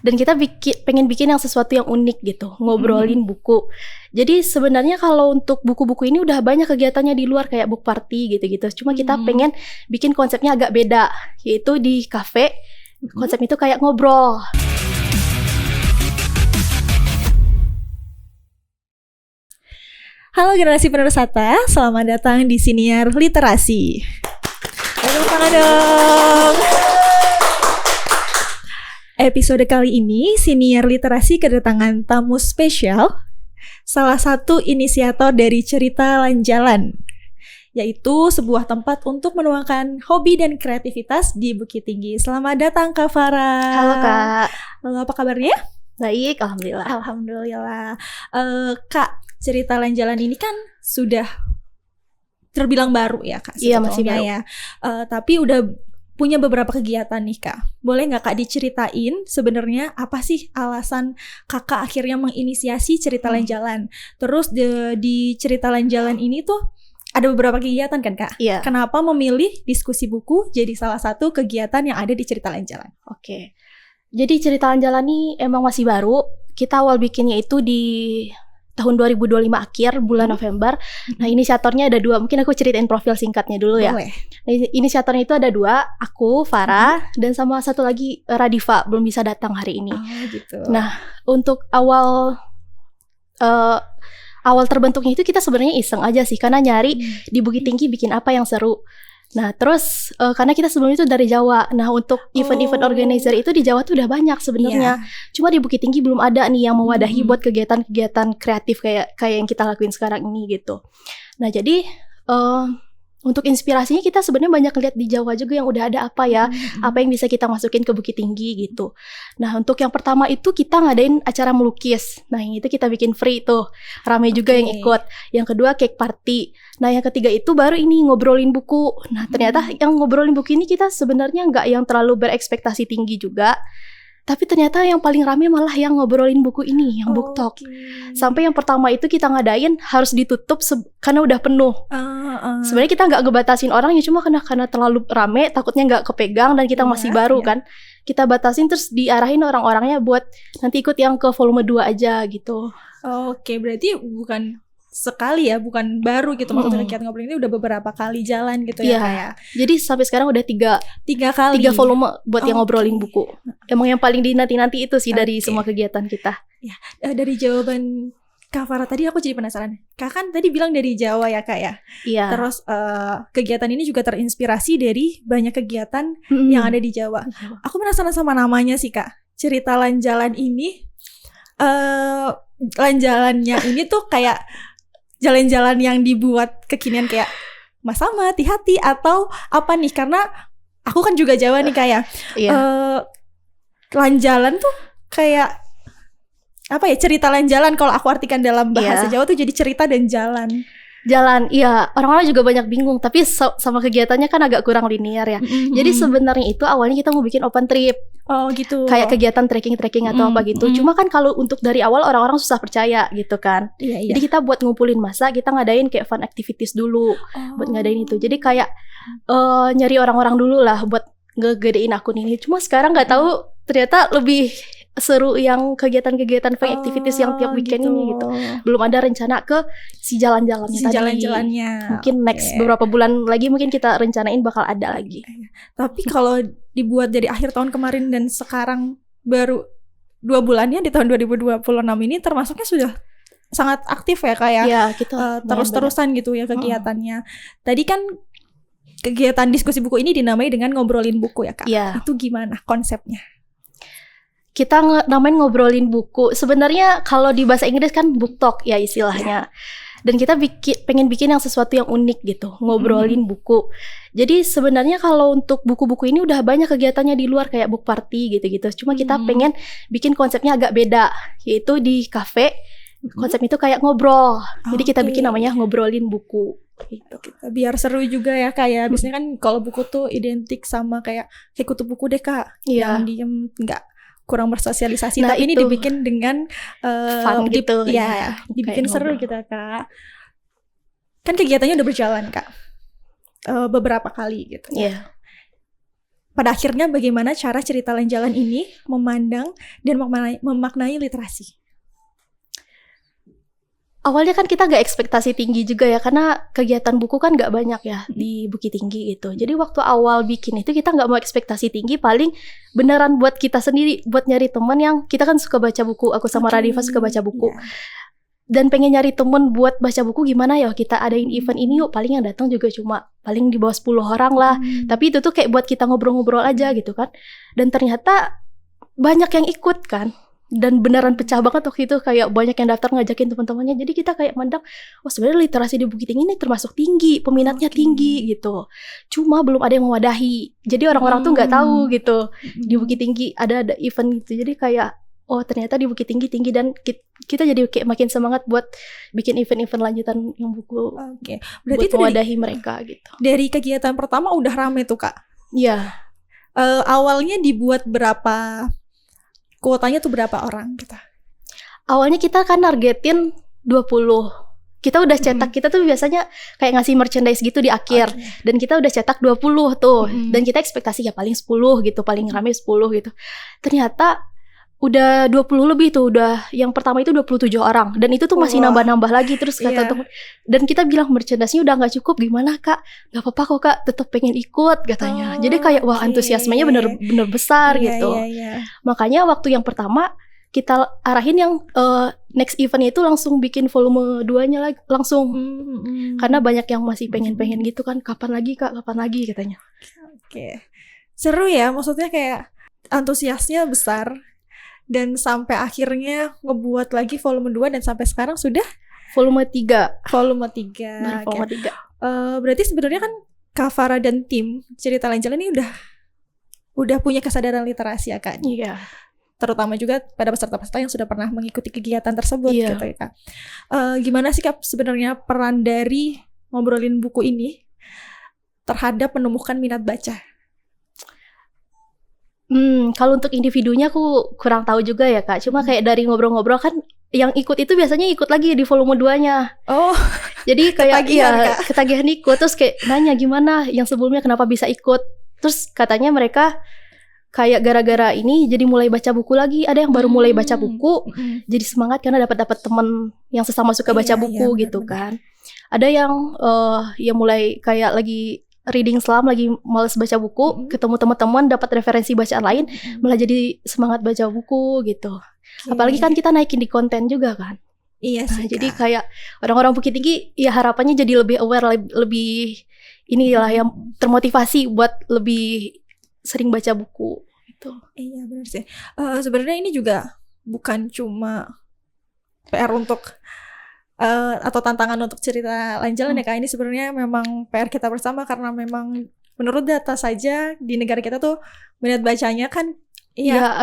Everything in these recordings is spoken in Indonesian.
Dan kita pengen bikin yang sesuatu yang unik gitu, ngobrolin buku. Jadi sebenarnya kalau untuk buku-buku ini udah banyak kegiatannya di luar kayak book party gitu-gitu. Cuma kita pengen bikin konsepnya agak beda, yaitu di cafe. Konsep itu kayak ngobrol. Halo generasi penersata, selamat datang di Siniar Literasi. Tepuk tangan dong. Episode kali ini Siniar Literasi kedatangan tamu spesial, salah satu inisiator dari Cerita Lanjalan, yaitu sebuah tempat untuk menuangkan hobi dan kreativitas di Bukit Tinggi. Selamat datang Kak Farah. Halo Kak. Halo, apa kabarnya? Baik, alhamdulillah. Alhamdulillah. Kak, Cerita Lanjalan ini kan sudah terbilang baru ya Kak? Iya, masih baru ya. Tapi udah punya beberapa kegiatan nih Kak. Boleh nggak Kak diceritain sebenarnya apa sih alasan Kakak akhirnya menginisiasi Cerita Lanjalan? Terus di Cerita Lanjalan ini tuh ada beberapa kegiatan kan Kak? Iya. Kenapa memilih diskusi buku jadi salah satu kegiatan yang ada di Cerita Lanjalan? Oke. Jadi Cerita Lanjalan ini emang masih baru. Kita awal bikinnya itu di tahun 2025 akhir, bulan November. Nah, inisiatornya ada dua. Mungkin aku ceritain profil singkatnya dulu ya. Boleh. Nah, inisiatornya itu ada dua. Aku, Farah, dan sama satu lagi Radifa. Belum bisa datang hari ini. Oh gitu. Nah, untuk awal terbentuknya itu kita sebenarnya iseng aja sih. Karena nyari di Bukit Tinggi bikin apa yang seru. Nah, terus karena kita sebelumnya itu dari Jawa. Nah, untuk event-event organizer itu di Jawa tuh udah banyak sebenarnya. Cuma di Bukit Tinggi belum ada nih yang mewadahi buat kegiatan-kegiatan kreatif kayak yang kita lakuin sekarang ini gitu. Nah, jadi untuk inspirasinya kita sebenarnya banyak lihat di Jawa juga yang udah ada apa ya, apa yang bisa kita masukin ke Bukit Tinggi gitu. Nah, untuk yang pertama itu kita ngadain acara melukis. Nah, yang itu kita bikin free tuh, rame juga yang ikut. Yang kedua cake party. Nah, yang ketiga itu baru ini ngobrolin buku. Nah, ternyata yang ngobrolin buku ini kita sebenarnya nggak yang terlalu berekspektasi tinggi juga. Tapi ternyata yang paling rame malah yang ngobrolin buku ini, yang book talk. Sampai yang pertama itu kita ngadain harus ditutup karena udah penuh. Sebenarnya kita nggak ngebatasin orang ya, cuma karena terlalu rame, takutnya nggak kepegang dan kita masih baru kan. Kita batasin terus diarahin orang-orangnya buat nanti ikut yang ke volume 2 aja gitu. Oke, berarti bukan sekali ya, bukan baru gitu. Maksudnya kegiatan ngobrol ini udah beberapa kali jalan gitu ya kayak. Jadi sampai sekarang udah tiga kali. 3 volume buat yang ngobrolin buku. Emang yang paling dinanti-nanti itu sih dari semua kegiatan kita. Ya, dari jawaban Kak Farah tadi aku jadi penasaran. Kak kan tadi bilang dari Jawa ya Kak ya. Iya. Terus kegiatan ini juga terinspirasi dari banyak kegiatan yang ada di Jawa. Aku penasaran sama namanya sih Kak. Cerita Lanjalan ini lanjalannya ini tuh kayak jalan-jalan yang dibuat kekinian kayak Mas Sama, hati-hati atau apa nih? Karena aku kan juga Jawa nih kayak lanjalan tuh kayak apa ya, cerita lanjalan kalau aku artikan dalam bahasa Jawa tuh jadi cerita dan jalan. Iya, orang-orang juga banyak bingung. Tapi sama kegiatannya kan agak kurang linear ya. Jadi sebenarnya itu awalnya kita mau bikin open trip. Oh gitu. Kayak kegiatan trekking atau apa gitu. Cuma kan kalau untuk dari awal orang-orang susah percaya gitu kan. Jadi kita buat ngumpulin masa, kita ngadain kayak fun activities dulu buat ngadain itu. Jadi kayak nyari orang-orang dulu lah buat ngegedein akun ini. Cuma sekarang nggak tahu ternyata lebih seru yang kegiatan-kegiatan fun activities yang tiap weekend ini gitu. Belum ada rencana ke si jalan-jalannya tadi. Jalan-jalannya. Mungkin next beberapa bulan lagi mungkin kita rencanain bakal ada lagi. Tapi kalau dibuat dari akhir tahun kemarin dan sekarang baru 2 bulannya di tahun 2026 ini termasuknya sudah sangat aktif ya kayak kita terus-terusan gitu ya kegiatannya. Tadi kan kegiatan diskusi buku ini dinamai dengan ngobrolin buku ya Kak. Itu gimana konsepnya? Kita namain ngobrolin buku. Sebenarnya kalau di bahasa Inggris kan book talk ya istilahnya. Dan kita pengen bikin yang sesuatu yang unik gitu, ngobrolin buku. Jadi sebenarnya kalau untuk buku-buku ini udah banyak kegiatannya di luar kayak book party gitu-gitu. Cuma kita pengen bikin konsepnya agak beda, yaitu di cafe. Konsep itu kayak ngobrol. Jadi kita bikin namanya ngobrolin buku gitu. Biar seru juga ya kayak biasanya kan kalau buku tuh identik sama kayak kutub buku deh Kak. Yang diem enggak kurang bersosialisasi, nah, tapi ini dibikin dengan fun gitu dibikin seru gitu Kak. Kan kegiatannya udah berjalan Kak beberapa kali gitu. pada akhirnya bagaimana cara cerita Lan-Jalan ini memandang dan memaknai literasi? Awalnya kan kita gak ekspektasi tinggi juga ya, karena kegiatan buku kan gak banyak ya di Bukit Tinggi gitu. Jadi waktu awal bikin itu kita gak mau ekspektasi tinggi, paling beneran buat kita sendiri, buat nyari teman yang kita kan suka baca buku. Aku sama Radifa suka baca buku. Dan pengen nyari temen buat baca buku, gimana ya kita adain event ini yuk. Paling yang datang juga cuma paling di bawah 10 orang lah. Tapi itu tuh kayak buat kita ngobrol-ngobrol aja gitu kan. Dan ternyata banyak yang ikut kan. Dan beneran pecah banget waktu itu, kayak banyak yang daftar ngajakin teman-temannya. Jadi kita kayak mandang, oh sebenarnya literasi di Bukit Tinggi ini termasuk tinggi, peminatnya tinggi gitu. Cuma belum ada yang mewadahi. Jadi orang-orang tuh nggak tahu gitu di Bukit Tinggi ada event gitu. Jadi kayak oh ternyata di Bukit Tinggi tinggi, dan kita jadi kayak makin semangat buat bikin event-event lanjutan yang buku. Berarti buat mewadahi mereka gitu. Dari kegiatan pertama udah rame tuh Kak? Iya. Awalnya dibuat berapa? Kuotanya tuh berapa orang kita? Awalnya kita kan nargetin 20. Kita udah cetak, kita tuh biasanya kayak ngasih merchandise gitu di akhir. Dan kita udah cetak 20 tuh. Dan kita ekspektasi ya paling 10 gitu, paling rame 10 gitu. Ternyata udah 20 lebih tuh, udah yang pertama itu 27 orang. Dan itu tuh masih nambah-nambah lagi. Terus kata temen, dan kita bilang merchandise-nya udah gak cukup, gimana Kak? Gak apa-apa kok Kak, tetap pengen ikut katanya. Jadi kayak wah antusiasmenya bener-bener besar gitu. Makanya waktu yang pertama kita arahin yang next eventnya itu langsung bikin volume 2-nya lagi langsung. Karena banyak yang masih pengen-pengen gitu kan, kapan lagi Kak, kapan lagi katanya. Seru ya, maksudnya kayak antusiasnya besar. Dan sampai akhirnya ngebuat lagi volume 2 dan sampai sekarang sudah volume 3. Volume 3. Volume 3. Berarti sebenarnya kan Kak Farah dan tim Cerita Lan-Jalan ini udah punya kesadaran literasi ya Kak? Iya. Terutama juga pada peserta-peserta yang sudah pernah mengikuti kegiatan tersebut gitu ya Kak. Gimana sih Kak sebenarnya peran dari ngobrolin buku ini terhadap menumbuhkan minat baca? Kalau untuk individunya aku kurang tahu juga ya Kak. Cuma kayak dari ngobrol-ngobrol kan yang ikut itu biasanya ikut lagi di volume 2-nya. Jadi kayak ketagihan ikut. Terus kayak nanya gimana yang sebelumnya kenapa bisa ikut. Terus katanya mereka kayak gara-gara ini jadi mulai baca buku lagi. Ada yang baru mulai baca buku, jadi semangat karena dapat teman yang sesama suka baca buku gitu kan. Ada yang mulai kayak lagi reading slam, lagi males baca buku, ketemu teman-teman dapat referensi bacaan lain, malah jadi semangat baca buku gitu. Apalagi kan kita naikin di konten juga kan. Iya sih. Jadi kayak orang-orang Bukit Tinggi ya harapannya jadi lebih aware, lebih inilah yang termotivasi buat lebih sering baca buku gitu. Iya benar sih. Sebenarnya ini juga bukan cuma PR untuk atau tantangan untuk Cerita Lan-Jalan ya Kak. Ini sebenarnya memang PR kita bersama, karena memang menurut data saja di negara kita tuh minat bacanya kan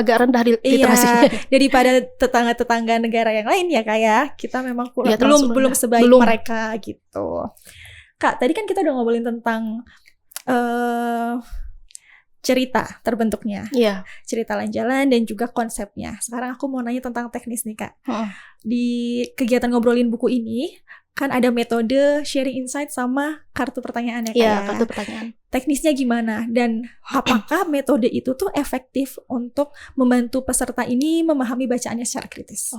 agak rendah literasinya. Daripada tetangga-tetangga negara yang lain ya Kak ya. Kita memang belum sebaik mereka gitu. Kak, tadi kan kita udah ngobrolin tentang cerita terbentuknya, Cerita Lan-Jalan dan juga konsepnya. Sekarang aku mau nanya tentang teknis nih Kak. Di kegiatan ngobrolin buku ini kan ada metode sharing insight sama kartu pertanyaan ya Kak. Iya, kartu pertanyaan. Teknisnya gimana, dan apakah metode itu tuh efektif untuk membantu peserta ini memahami bacaannya secara kritis?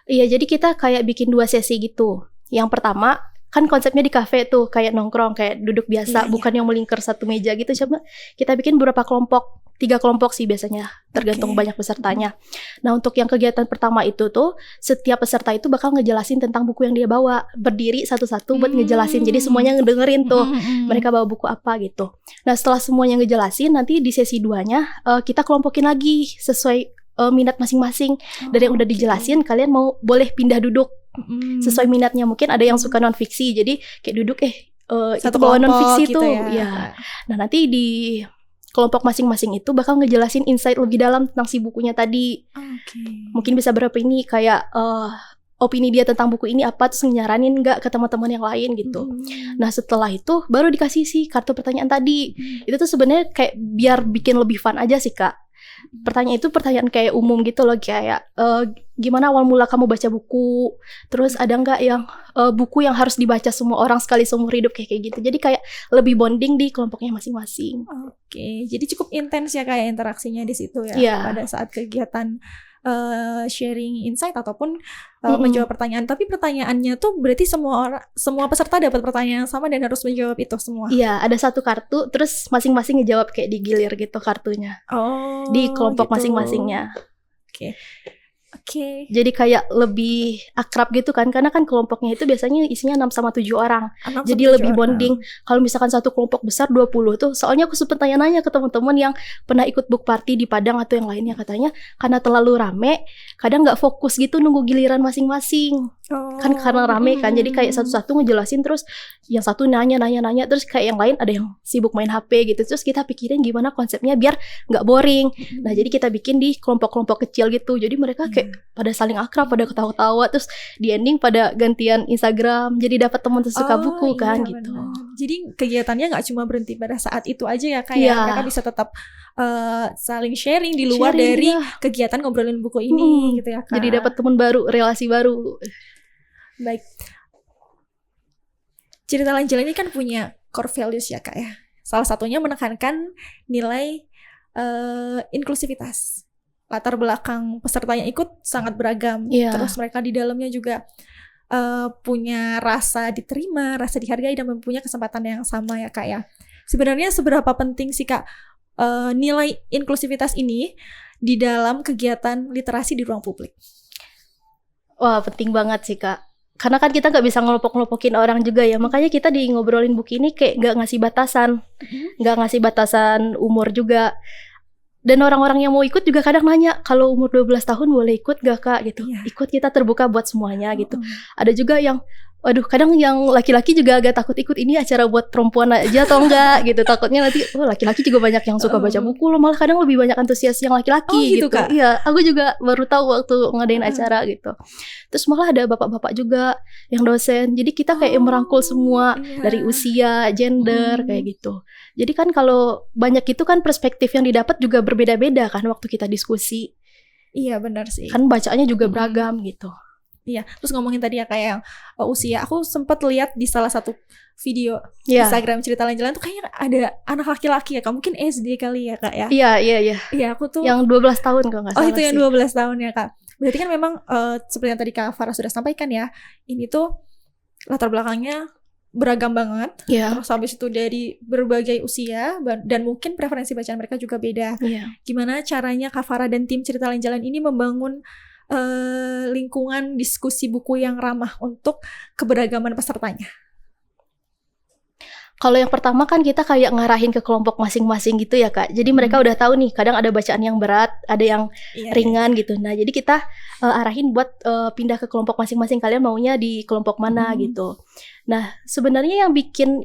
Iya, jadi kita kayak bikin 2 sesi gitu. Yang pertama kan konsepnya di kafe tuh kayak nongkrong, kayak duduk biasa, bukan yang melingkar satu meja gitu. Coba kita bikin beberapa kelompok, 3 kelompok sih biasanya, tergantung banyak pesertanya. Nah untuk yang kegiatan pertama itu tuh setiap peserta itu bakal ngejelasin tentang buku yang dia bawa, berdiri satu-satu buat ngejelasin. Jadi semuanya ngedengerin tuh mereka bawa buku apa gitu. Nah setelah semuanya ngejelasin, nanti di sesi 2-nya kita kelompokin lagi sesuai minat masing-masing. Dari yang udah dijelasin, kalian boleh pindah duduk sesuai minatnya. Mungkin ada yang suka non fiksi, jadi kayak duduk itu bawa non fiksi gitu tuh ya. Nah nanti di kelompok masing-masing itu bakal ngejelasin insight lebih dalam tentang si bukunya tadi. Mungkin bisa beropini kayak opini dia tentang buku ini apa, terus nyaranin nggak ke teman-teman yang lain gitu. Nah setelah itu baru dikasih si kartu pertanyaan tadi. Itu tuh sebenarnya kayak biar bikin lebih fun aja sih Kak. Pertanyaan itu pertanyaan kayak umum gitu loh, kayak gimana awal mula kamu baca buku, terus ada nggak yang buku yang harus dibaca semua orang sekali seumur hidup kayak gitu. Jadi kayak lebih bonding di kelompoknya masing-masing. Oke, jadi cukup intens ya kayak interaksinya di situ ya, Iya. pada saat kegiatan sharing insight ataupun menjawab pertanyaan. Tapi pertanyaannya tuh berarti semua peserta dapat pertanyaan yang sama dan harus menjawab itu semua. Iya, ada satu kartu, terus masing-masing ngejawab kayak digilir gitu kartunya. Di kelompok gitu. masing-masingnya. Oke. Jadi kayak lebih akrab gitu kan, karena kan kelompoknya itu biasanya isinya 6 sama 7 orang. Jadi lebih bonding. Kalau misalkan satu kelompok besar 20 tuh, soalnya aku sempat tanya-nanya ke teman-teman yang pernah ikut book party di Padang atau yang lainnya, katanya karena terlalu rame, kadang nggak fokus gitu nunggu giliran masing-masing. Kan karena rame kan, jadi kayak satu-satu ngejelasin, terus yang satu nanya, terus kayak yang lain ada yang sibuk main HP gitu. Terus kita pikirin gimana konsepnya biar nggak boring. Nah jadi kita bikin di kelompok-kelompok kecil gitu. Jadi mereka kayak pada saling akrab, pada ketawa-tawa, terus di ending pada gantian Instagram. Jadi dapat teman sesuka buku kan gitu. Jadi kegiatannya nggak cuma berhenti pada saat itu aja ya, kayak mereka bisa tetap saling sharing di luar dari kegiatan ngobrolin buku ini gitu ya Kak. Jadi dapat teman baru, relasi baru. Baik. Cerita Lanjalan ini kan punya core values ya Kak ya. Salah satunya menekankan nilai inklusivitas. Latar belakang peserta yang ikut sangat beragam. Terus mereka di dalamnya juga punya rasa diterima, rasa dihargai, dan mempunyai kesempatan yang sama ya Kak ya. Sebenarnya seberapa penting sih Kak nilai inklusivitas ini di dalam kegiatan literasi di ruang publik? Wah, penting banget sih Kak. Karena kan kita nggak bisa ngelompok-ngelompokin orang juga ya. Makanya kita di ngobrolin buku ini kayak nggak ngasih batasan. Nggak ngasih batasan umur juga. Dan orang-orang yang mau ikut juga kadang nanya, kalau umur 12 tahun boleh ikut gak Kak gitu. Ikut, kita terbuka buat semuanya gitu. Ada juga yang kadang yang laki-laki juga agak takut ikut, ini acara buat perempuan aja atau enggak gitu. Takutnya nanti laki-laki juga banyak yang suka baca buku loh, malah kadang lebih banyak antusias yang laki-laki gitu. Kak? Iya, aku juga baru tahu waktu ngadain acara gitu. Terus malah ada bapak-bapak juga yang dosen. Jadi kita kayak merangkul semua dari usia, gender kayak gitu. Jadi kan kalau banyak itu kan perspektif yang didapat juga berbeda-beda kan waktu kita diskusi. Iya benar sih. Kan bacaannya juga beragam gitu. Iya, terus ngomongin tadi ya kayak usia, aku sempat lihat di salah satu video Instagram Cerita Lanjalan tuh kayaknya ada anak laki-laki ya, Kak, mungkin SD kali ya Kak ya. Iya. Iya, aku tuh yang 12 tahun kalau nggak salah. Oh, itu yang 12 tahun ya Kak. Berarti kan memang seperti yang tadi Kak Farah sudah sampaikan ya, ini tuh latar belakangnya beragam banget. Terus habis itu dari berbagai usia dan mungkin preferensi bacaan mereka juga beda. Gimana caranya Kak Farah dan tim Cerita Lanjalan ini membangun lingkungan diskusi buku yang ramah untuk keberagaman pesertanya? Kalau yang pertama kan kita kayak ngarahin ke kelompok masing-masing gitu ya Kak. Jadi mereka udah tahu nih, kadang ada bacaan yang berat, ada yang ringan gitu. Nah jadi kita arahin buat pindah ke kelompok masing-masing, kalian maunya di kelompok mana gitu. Nah sebenarnya yang bikin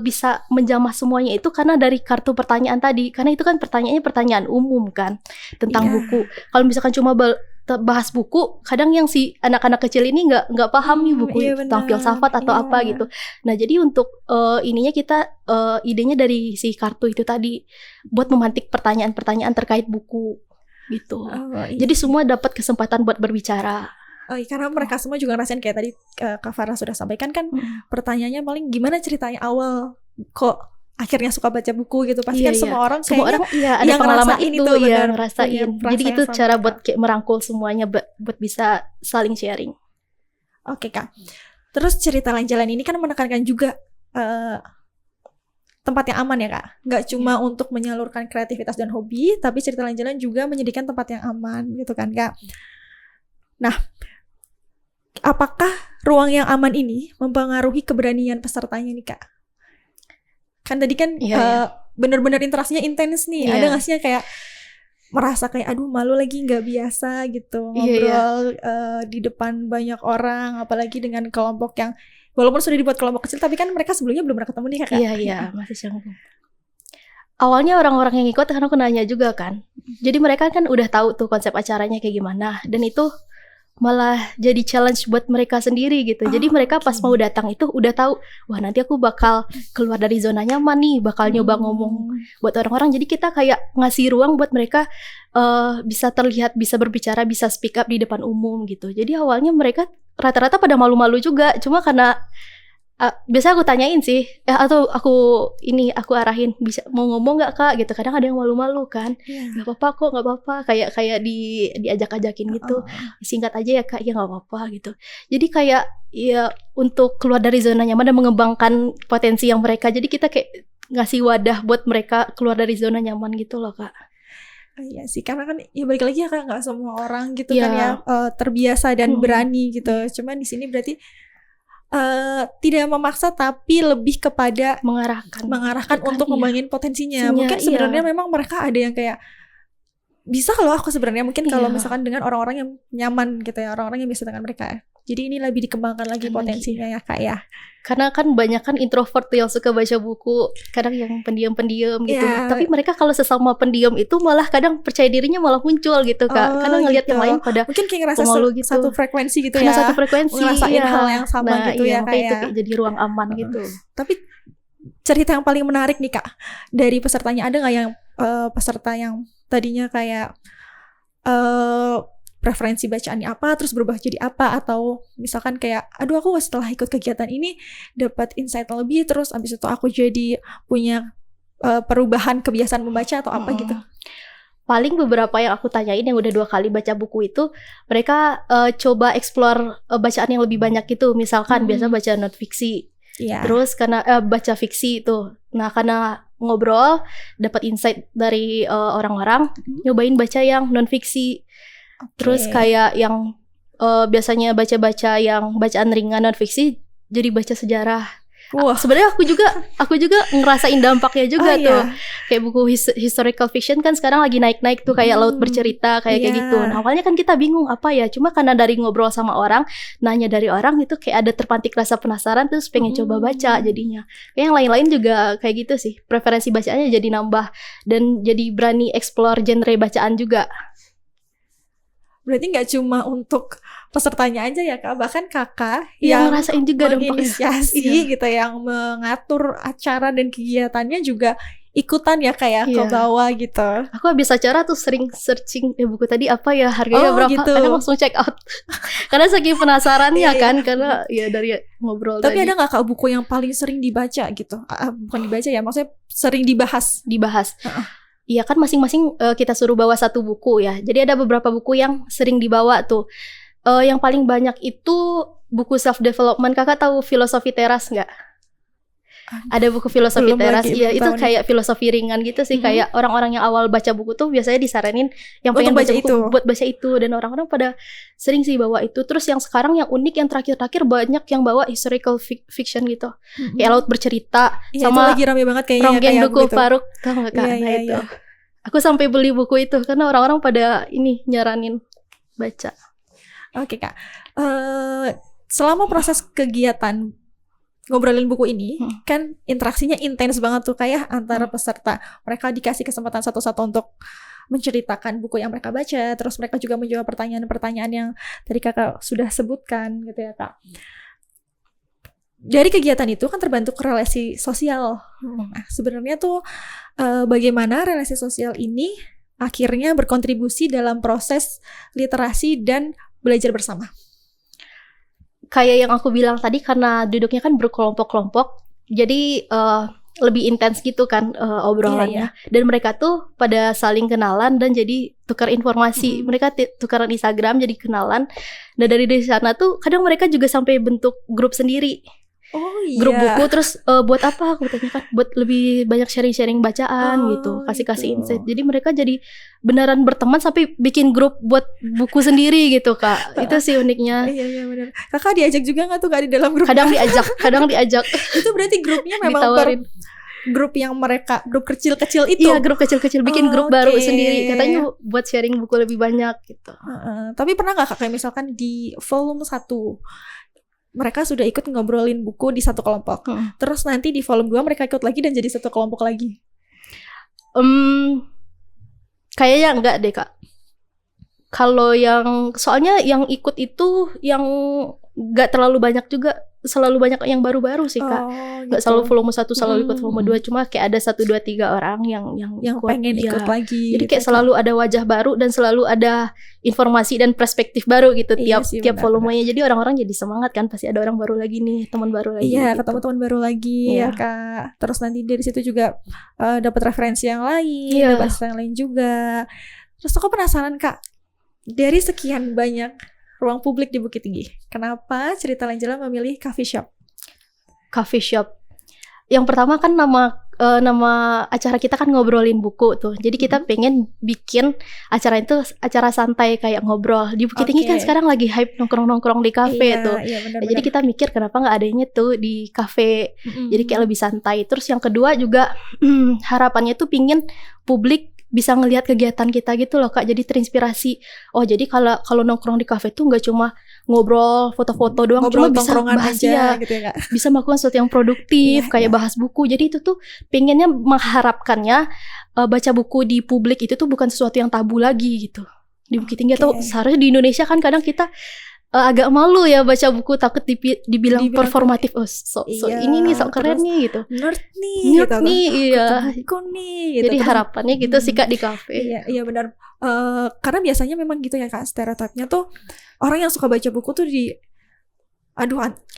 bisa menjamah semuanya itu karena dari kartu pertanyaan tadi. Karena itu kan pertanyaannya pertanyaan umum kan, tentang buku. Kalau misalkan cuma bahas buku, kadang yang si anak-anak kecil ini nggak paham nih buku tentang filsafat atau apa gitu. Nah jadi untuk ininya kita idenya dari si kartu itu tadi buat memantik pertanyaan-pertanyaan terkait buku gitu. Jadi semua dapat kesempatan buat berbicara. Karena mereka semua juga ngerasain kayak tadi Kak Farah sudah sampaikan kan, pertanyaannya paling gimana ceritanya awal kok akhirnya suka baca buku gitu. Pasti kan semua orang ada yang pengalaman itu yang ngerasain. Jadi itu cara buat kayak merangkul semuanya buat bisa saling sharing. Oke Kak. Terus Cerita Lanjalan ini kan menekankan juga tempat yang aman ya Kak. Nggak cuma untuk menyalurkan kreativitas dan hobi, tapi Cerita Lanjalan juga menyediakan tempat yang aman gitu kan Kak. Nah, apakah ruang yang aman ini mempengaruhi keberanian pesertanya nih Kak? Kan tadi kan benar-benar interaksinya intens nih. Ada nggak sih kayak merasa kayak aduh malu lagi, nggak biasa gitu ngobrol di depan banyak orang, apalagi dengan kelompok yang walaupun sudah dibuat kelompok kecil, tapi kan mereka sebelumnya belum pernah ketemu nih Kak. Iya masih canggung. Awalnya orang-orang yang ikut kan aku nanya juga kan. Jadi mereka kan udah tahu tuh konsep acaranya kayak gimana, dan itu malah jadi challenge buat mereka sendiri gitu. Jadi mereka pas mau datang itu udah tahu, wah nanti aku bakal keluar dari zona nyaman nih, bakal nyoba ngomong buat orang-orang. Jadi kita kayak ngasih ruang buat mereka bisa terlihat, bisa berbicara, bisa speak up di depan umum gitu. Jadi awalnya mereka rata-rata pada malu-malu juga, cuma karena biasa aku tanyain sih, atau aku arahin, bisa mau ngomong nggak kak gitu. Kadang ada yang malu-malu kan, nggak apa-apa kok, nggak apa-apa, kayak diajak-ajakin gitu, singkat aja ya kak, ya nggak apa-apa gitu. Jadi kayak ya untuk keluar dari zona nyaman dan mengembangkan potensi yang mereka. Jadi kita kayak ngasih wadah buat mereka keluar dari zona nyaman gitu loh kak. Iya sih, karena kan ya balik lagi ya kan nggak semua orang gitu kan ya terbiasa dan berani gitu. Cuman di sini berarti tidak memaksa tapi lebih kepada mengarahkan untuk ngembangin potensinya. Mungkin sebenarnya memang mereka ada yang kayak bisa loh aku sebenarnya mungkin kalau misalkan dengan orang-orang yang nyaman gitu ya, orang-orang yang bisa dengan mereka. Jadi ini lebih dikembangkan lagi potensinya ya kak ya. Karena kan banyak kan introvert yang suka baca buku, kadang yang pendiam-pendiam gitu. Tapi mereka kalau sesama pendiam itu malah kadang percaya dirinya malah muncul gitu kak. Karena ngelihat yang lain pada mungkin kayak ngerasa gitu. Satu frekuensi gitu karena ya. Satu frekuensi. Ngerasain hal yang sama gitu ya kayak itu kayak jadi ruang aman gitu. Tapi cerita yang paling menarik nih kak dari pesertanya, ada nggak yang peserta yang tadinya kayak preferensi bacaannya apa terus berubah jadi apa, atau misalkan kayak aduh aku setelah ikut kegiatan ini dapat insight lebih terus abis itu aku jadi punya perubahan kebiasaan membaca atau apa gitu? Paling beberapa yang aku tanyain yang udah 2 kali baca buku itu mereka coba explore bacaan yang lebih banyak gitu. Misalkan biasa baca non fiksi, terus karena baca fiksi itu, nah karena ngobrol dapat insight dari orang-orang, nyobain baca yang non fiksi. Terus kayak yang biasanya baca-baca yang bacaan ringan non fiksi jadi baca sejarah. Sebenarnya aku juga ngerasain dampaknya juga tuh. Kayak buku historical fiction kan sekarang lagi naik-naik tuh, kayak Laut Bercerita kayak gitu. Nah, awalnya kan kita bingung apa ya, cuma karena dari ngobrol sama orang, nanya dari orang itu kayak ada terpantik rasa penasaran terus pengen coba baca jadinya. Kayak yang lain-lain juga kayak gitu sih. Preferensi bacaannya jadi nambah dan jadi berani explore genre bacaan juga. Berarti nggak cuma untuk pesertanya aja ya kak, bahkan kakak yang ngerasain juga menginisiasi gitu, yang mengatur acara dan kegiatannya juga ikutan ya kayak ke bawah gitu. Aku habis acara tuh sering searching buku tadi apa ya, harganya berapa, gitu. Kadang langsung check out karena saking penasarannya kan, karena ya dari ngobrol. Tapi ada nggak kak buku yang paling sering dibaca gitu? Bukan dibaca ya, maksudnya sering dibahas. Iya kan masing-masing kita suruh bawa satu buku ya. Jadi ada beberapa buku yang sering dibawa tuh. Yang paling banyak itu buku self development. Kakak tahu Filosofi Teras nggak? Ada buku Filosofi Teras. Iya itu kayak filosofi ringan gitu sih. Kayak orang-orang yang awal baca buku tuh biasanya disaranin yang pengen baca buku buat baca itu. Dan orang-orang pada sering sih bawa itu. Terus yang sekarang yang unik, yang terakhir-terakhir banyak yang bawa historical fiction gitu. Kayak Laut Bercerita sama itu lagi rame banget kayaknya. Ronggen Duku Faruk, tau gak kak? Itu aku sampai beli buku itu karena orang-orang pada ini nyaranin baca. Oke kak, selama proses kegiatan ngobrolin buku ini kan interaksinya intens banget tuh kayak antara peserta. Mereka dikasih kesempatan satu-satu untuk menceritakan buku yang mereka baca, terus mereka juga menjawab pertanyaan-pertanyaan yang tadi kakak sudah sebutkan gitu ya kak. Dari kegiatan itu kan terbentuk relasi sosial. Nah, sebenarnya tuh bagaimana relasi sosial ini akhirnya berkontribusi dalam proses literasi dan belajar bersama? Kayak yang aku bilang tadi, karena duduknya kan berkelompok-kelompok, jadi lebih intens gitu kan obrolannya. Dan mereka tuh pada saling kenalan dan jadi tukar informasi. Mereka tukaran Instagram jadi kenalan. Dan dari sana tuh kadang mereka juga sampai bentuk grup sendiri. Grup buku, terus buat apa aku tanya kan, buat lebih banyak sharing-sharing bacaan gitu, kasih insight. Jadi mereka jadi beneran berteman sampai bikin grup buat buku sendiri gitu kak. Itu sih uniknya. Iya benar. Kakak diajak juga nggak tuh kak di dalam grup? Kadang diajak. Itu berarti grupnya memang grup yang mereka grup kecil-kecil itu. Iya, grup kecil-kecil, bikin grup baru sendiri. Katanya buat sharing buku lebih banyak gitu. Tapi pernah nggak kak kayak misalkan di volume 1 mereka sudah ikut ngobrolin buku di satu kelompok. Terus nanti di volume 2 mereka ikut lagi dan jadi satu kelompok lagi? Kayaknya enggak deh kak. Kalau yang soalnya yang ikut itu yang nggak terlalu banyak juga, selalu banyak yang baru-baru sih Kak. Nggak selalu volume 1 selalu ikut volume 2, cuma kayak ada 1, 2, 3 orang yang yang pengen ikut lagi. Jadi gitu kayak selalu ada wajah baru dan selalu ada informasi dan perspektif baru gitu tiap volumenya. Jadi orang-orang jadi semangat kan, pasti ada orang baru lagi nih, teman baru lagi. Iya, gitu. ketemu teman baru lagi ya Kak. Terus nanti dari situ juga dapat referensi yang lain, dapat yang lain juga. Terus aku penasaran Kak, dari sekian banyak ruang publik di Bukit Tinggi, kenapa Cerita Lanjalan memilih coffee shop? Coffee shop. Yang pertama kan nama acara kita kan ngobrolin buku tuh. Jadi kita pengen bikin acara itu acara santai kayak ngobrol. Di Bukit Tinggi kan sekarang lagi hype nongkrong-nongkrong di kafe tuh. Iya, bener. Jadi kita mikir kenapa nggak adanya tuh di kafe. Jadi kayak lebih santai. Terus yang kedua juga harapannya tuh pingin publik bisa ngelihat kegiatan kita gitu loh Kak, jadi terinspirasi. Oh jadi kalau nongkrong di kafe tuh nggak cuma ngobrol, foto-foto doang, ngobrol, cuma bisa bahas aja, gitu ya, Kak. Bisa melakukan sesuatu yang produktif, kayak bahas buku. Jadi itu tuh pengennya mengharapkannya baca buku di publik itu tuh bukan sesuatu yang tabu lagi gitu. Di Bukit Tinggi atau seharusnya di Indonesia kan kadang kita agak malu ya baca buku, takut dibilang performatif. Oh, ini nih sok keren nih gitu. Nerd nih iya. Buku nih gitu. Jadi harapannya gitu sih Kak di kafe. Iya benar. Karena biasanya memang gitu ya Kak, stereotipnya tuh orang yang suka baca buku tuh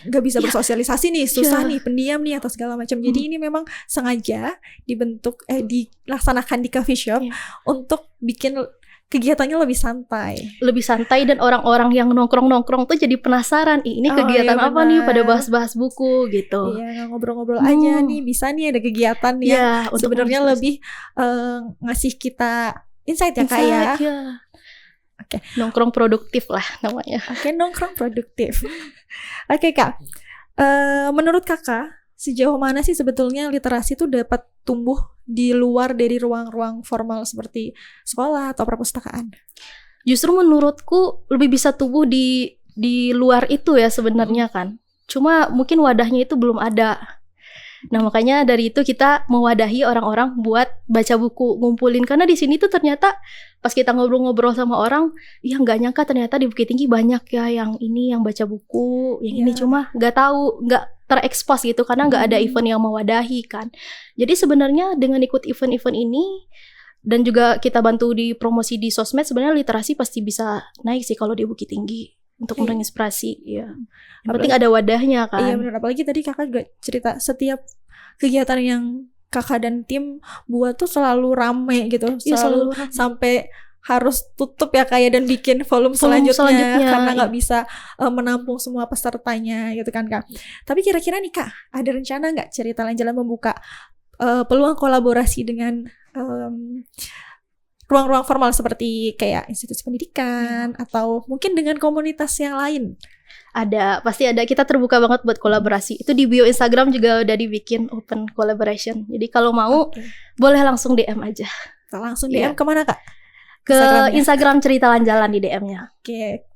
nggak bisa bersosialisasi nih, susah nih, pendiam nih atau segala macam. Jadi ini memang sengaja dilaksanakan di coffee shop untuk bikin kegiatannya lebih santai dan orang-orang yang nongkrong tuh jadi penasaran, ini kegiatan apa nih, pada bahas-bahas buku gitu. Iya, ngobrol-ngobrol aja nih, bisa nih ada kegiatan yang sebenarnya lebih ngasih kita insight ya Kak ya. Oke. Nongkrong produktif lah namanya. Oke, nongkrong produktif. Oke Kak, menurut Kakak sejauh mana sih sebetulnya literasi itu dapat tumbuh di luar dari ruang-ruang formal seperti sekolah atau perpustakaan? Justru menurutku lebih bisa tumbuh di luar itu ya sebenarnya kan. Cuma mungkin wadahnya itu belum ada. Nah makanya dari itu kita mewadahi orang-orang buat baca buku, ngumpulin. Karena di sini tuh ternyata pas kita ngobrol-ngobrol sama orang, ya nggak nyangka ternyata di Bukit Tinggi banyak ya yang ini yang baca buku, yang ini cuma nggak tahu, nggak terekspos gitu karena nggak ada event yang mewadahi kan. Jadi sebenarnya dengan ikut event-event ini dan juga kita bantu di promosi di sosmed, sebenarnya literasi pasti bisa naik sih kalau di Bukit Tinggi untuk menginspirasi. Ya. Yang penting ada wadahnya kan. Iya benar, apalagi tadi Kakak juga cerita setiap kegiatan yang Kakak dan tim buat tuh selalu rame gitu, selalu rame. Sampai harus tutup ya kayak dan bikin volume selanjutnya karena nggak bisa menampung semua pesertanya gitu kan Kak. Tapi kira-kira nih Kak, ada rencana nggak Cerita Lanjalan membuka peluang kolaborasi dengan ruang-ruang formal seperti kayak institusi pendidikan atau mungkin dengan komunitas yang lain? Ada, pasti ada. Kita terbuka banget buat kolaborasi. Itu di bio Instagram juga udah dibikin open collaboration. Jadi kalau mau boleh langsung DM aja. Langsung DM kemana Kak? Ke Instagram Cerita Lanjalan di DM-nya. Oke.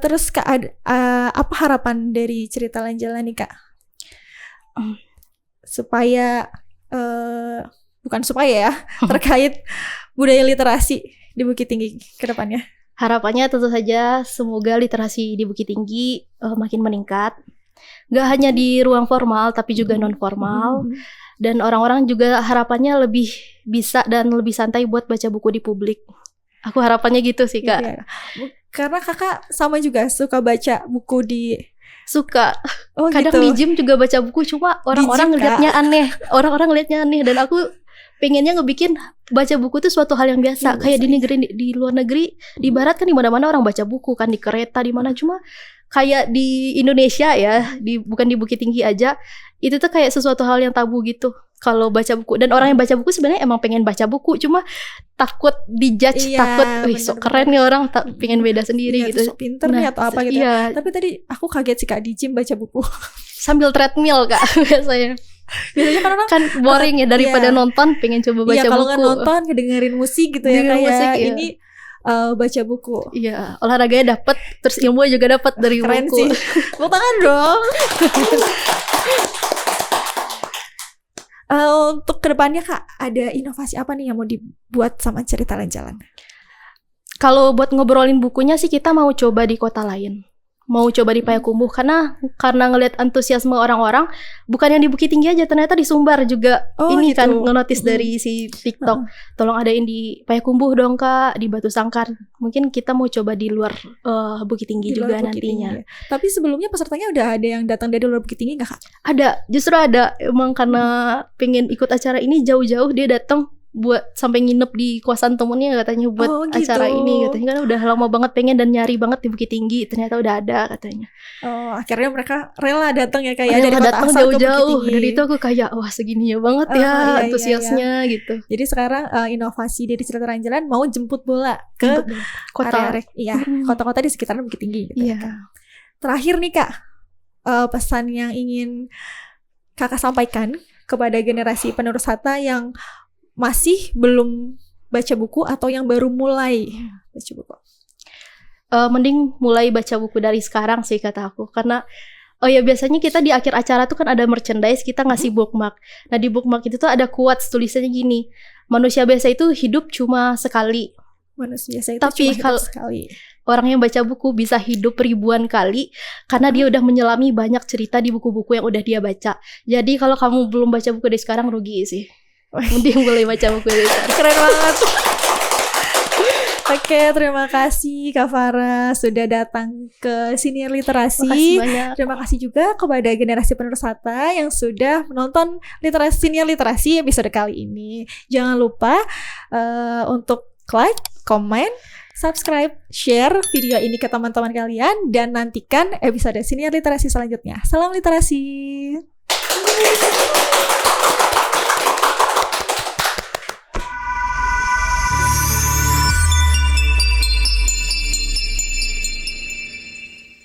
Terus Kak, apa harapan dari Cerita Lanjalan nih Kak? Supaya bukan supaya ya, terkait budaya literasi di Bukit Tinggi ke depannya. Harapannya tentu saja semoga literasi di Bukit Tinggi makin meningkat. Gak hanya di ruang formal tapi juga non formal. Dan orang-orang juga harapannya lebih bisa dan lebih santai buat baca buku di publik. Aku harapannya gitu sih Kak. Iya. Karena Kakak sama juga suka baca buku di... Suka. gitu. Kadang di gym juga baca buku, cuma orang-orang ngelihatnya aneh. Orang-orang ngelihatnya aneh dan aku pengennya ngebikin baca buku itu suatu hal yang biasa. Kayak di negeri, di luar negeri, di barat kan di mana-mana orang baca buku kan, di kereta di mana, cuma kayak di Indonesia ya, bukan di Bukit Tinggi aja, itu tuh kayak sesuatu hal yang tabu gitu kalau baca buku. Dan orang yang baca buku sebenarnya emang pengen baca buku, cuma takut dijudge, takut wih sok keren nih orang, pengen beda sendiri gitu, sok pinter nih atau apa gitu. Tapi tadi aku kaget sih Kak, di gym baca buku sambil treadmill Kak. Biasanya kan boring ya, daripada nonton pengen coba baca buku. Kalau nggak nonton dengerin musik gitu ya kayak ini baca buku. Iya, olahraganya dapet, terus ilmu juga dapet dari keren buku. Sih. Tepuk tangan dong. Untuk kedepannya Kak, ada inovasi apa nih yang mau dibuat sama Cerita Lanjalan? Kalau buat ngobrolin bukunya sih kita mau coba di kota lain. Mau coba di Payakumbuh karena ngelihat antusiasme orang-orang bukan yang di Bukit Tinggi aja, ternyata di Sumbar juga. Ini gitu. kan nge-notice dari si TikTok, tolong adain di Payakumbuh dong Kak, di Batu Sangkar. Mungkin kita mau coba di luar Bukit Tinggi Di juga luar Bukit nantinya. Tinggi ya. Tapi sebelumnya pesertanya udah ada yang datang dari luar Bukit Tinggi nggak Kak? Ada, justru ada. Emang karena pengen ikut acara ini jauh-jauh dia datang buat sampai nginep di kosan temennya katanya buat gitu. acara ini katanya, kan udah lama banget pengen dan nyari banget di Bukit Tinggi, ternyata udah ada katanya. Akhirnya mereka rela datang ya kayak dari Rela kota datang asal ke Bukit jauh-jauh. Tinggi. Dan itu aku kayak wah segininya banget ya antusiasnya gitu. Jadi sekarang inovasi dari Cerita Jalan mau jemput bola ke Kota. kota-kota di sekitaran Bukit Tinggi gitu ya, Iya. Kak. Terakhir nih Kak, pesan yang ingin Kakak sampaikan kepada generasi penerus Hatta yang masih belum baca buku atau yang baru mulai baca buku. Mending mulai baca buku dari sekarang sih kata aku, karena biasanya kita di akhir acara tuh kan ada merchandise, kita ngasih bookmark. Nah di bookmark itu tuh ada quotes tulisannya gini, manusia biasa itu hidup cuma sekali. Manusia biasa itu Tapi cuma hidup sekali. Orang yang baca buku bisa hidup ribuan kali karena dia udah menyelami banyak cerita di buku-buku yang udah dia baca. Jadi kalau kamu belum baca buku dari sekarang rugi sih. Mending mulai baca buku dari sekarang. Keren banget. Oke, terima kasih Kak Farah sudah datang ke Siniar Literasi. Makasih banyak. Terima kasih juga kepada generasi penerus Hatta yang sudah menonton Siniar Literasi episode kali ini. Jangan lupa untuk like, comment, subscribe, share video ini ke teman-teman kalian, dan nantikan episode Siniar Literasi selanjutnya. Salam literasi.